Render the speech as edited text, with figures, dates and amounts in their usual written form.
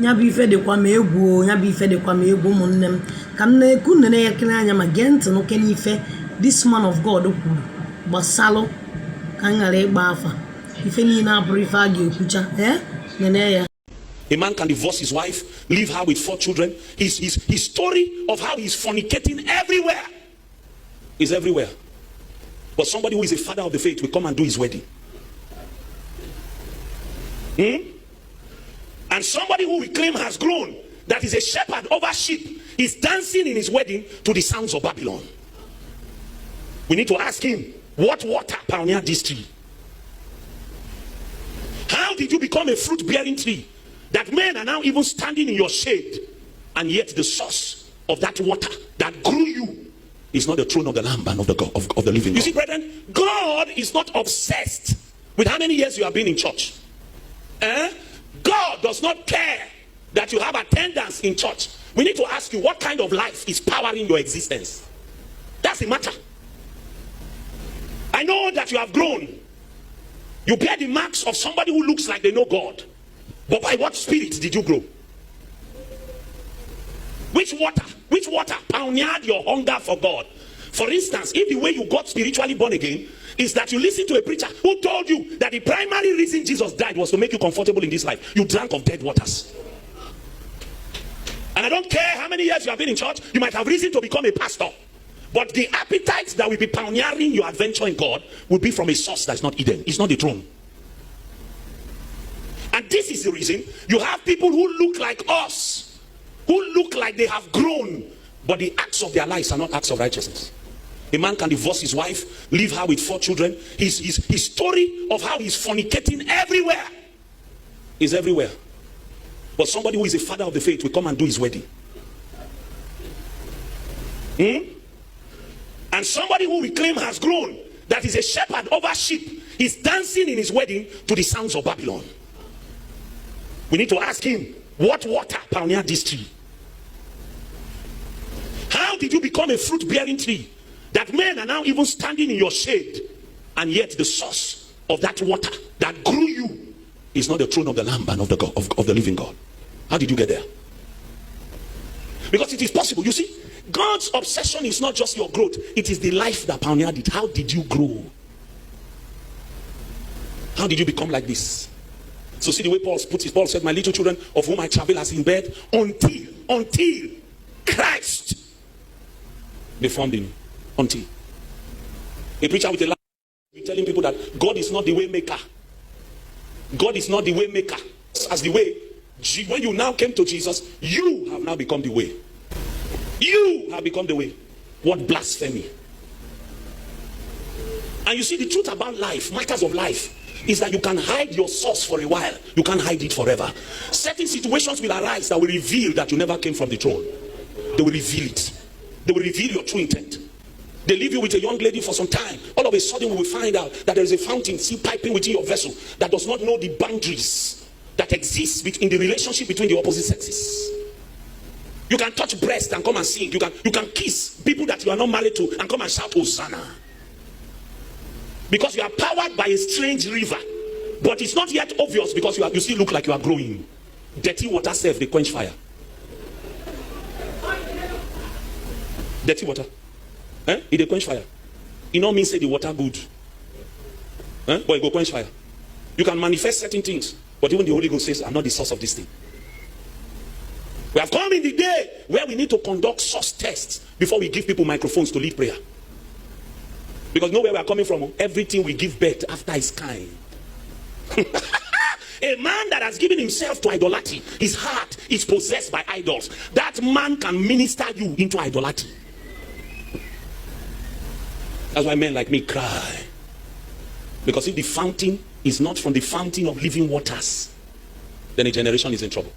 Nyabi fe de kwa me egwu, nyabi fe de kwa me egwu munnem. Kam na eku na yekena anya magent no keni fe this man of God okwu. Basalo kangale gba afa. Ife ni na prefer ge okucha, nene ya. A man can divorce his wife, leave her with 4 children. His story of how he's fornicating everywhere is everywhere. But somebody who is a father of the faith will come and do his wedding. And somebody who we claim has grown, that is a shepherd over sheep, is dancing in his wedding to the sounds of Babylon. We need to ask him, what water pioneered this tree? How did you become a fruit-bearing tree that men are now even standing in your shade, and yet the source of that water that grew you is not the throne of the Lamb and of the living God? You see, brethren, God is not obsessed with how many years you have been in church. God does not care that you have attendance in church. We need to ask you, what kind of life is powering your existence? That's the matter. I know that you have grown. You bear the marks of somebody who looks like they know God. But by what spirit did you grow? Which water pioneered your hunger for God? For instance, if the way you got spiritually born again is that you listen to a preacher who told you that the primary reason Jesus died was to make you comfortable in this life, you drank of dead waters. And I don't care how many years you have been in church, you might have reason to become a pastor. But the appetite that will be pioneering your adventure in God will be from a source that's not Eden. It's not the throne. And this is the reason you have people who look like us, who look like they have grown, but the acts of their lives are not acts of righteousness. A man can divorce his wife, leave her with 4 children. His story of how he's fornicating everywhere is everywhere. But somebody who is a father of the faith will come and do his wedding. And somebody who we claim has grown, that is a shepherd over sheep, is dancing in his wedding to the sounds of Babylon. We need to ask him, what water pioneered this tree? How did you become a fruit-bearing tree that men are now even standing in your shade, and yet the source of that water that grew you is not the throne of the Lamb and of the living God? How did you get there? Because it is possible. You see, God's obsession is not just your growth, it is the life that pioneered it. How did you grow? How did you become like this? So see the way Paul puts it. Paul said, my little children, of whom I travel as in bed, until Christ be formed in you. Until. A preacher with a laugh will be telling people that God is not the way maker. God is not the way maker. As the way, when you now came to Jesus, you have now become the way. You have become the way. What blasphemy. And you see, the truth about life, matters of life, is that you can hide your source for a while. You can't hide it forever. Certain situations will arise that will reveal that you never came from the throne. They will reveal it. They will reveal your true intent. They leave you with a young lady for some time. All of a sudden we will find out that there is a fountain still piping within your vessel that does not know the boundaries that exist in the relationship between the opposite sexes. You can touch breast and come and sing. You can kiss people that you are not married to and come and shout Hosanna. Because you are powered by a strange river. But it's not yet obvious because you still look like you are growing. Dirty water serve, they quench fire. Dirty water. It dey quench fire. It don't mean say the water good. But it go quench fire. You can manifest certain things, but even the Holy Ghost says, I'm not the source of this thing. We have come in the day where we need to conduct source tests before we give people microphones to lead prayer. Because know where we are coming from. Everything we give birth after is kind. A man that has given himself to idolatry, his heart is possessed by idols. That man can minister you into idolatry. That's why men like me cry. Because if the fountain is not from the fountain of living waters, then a generation is in trouble.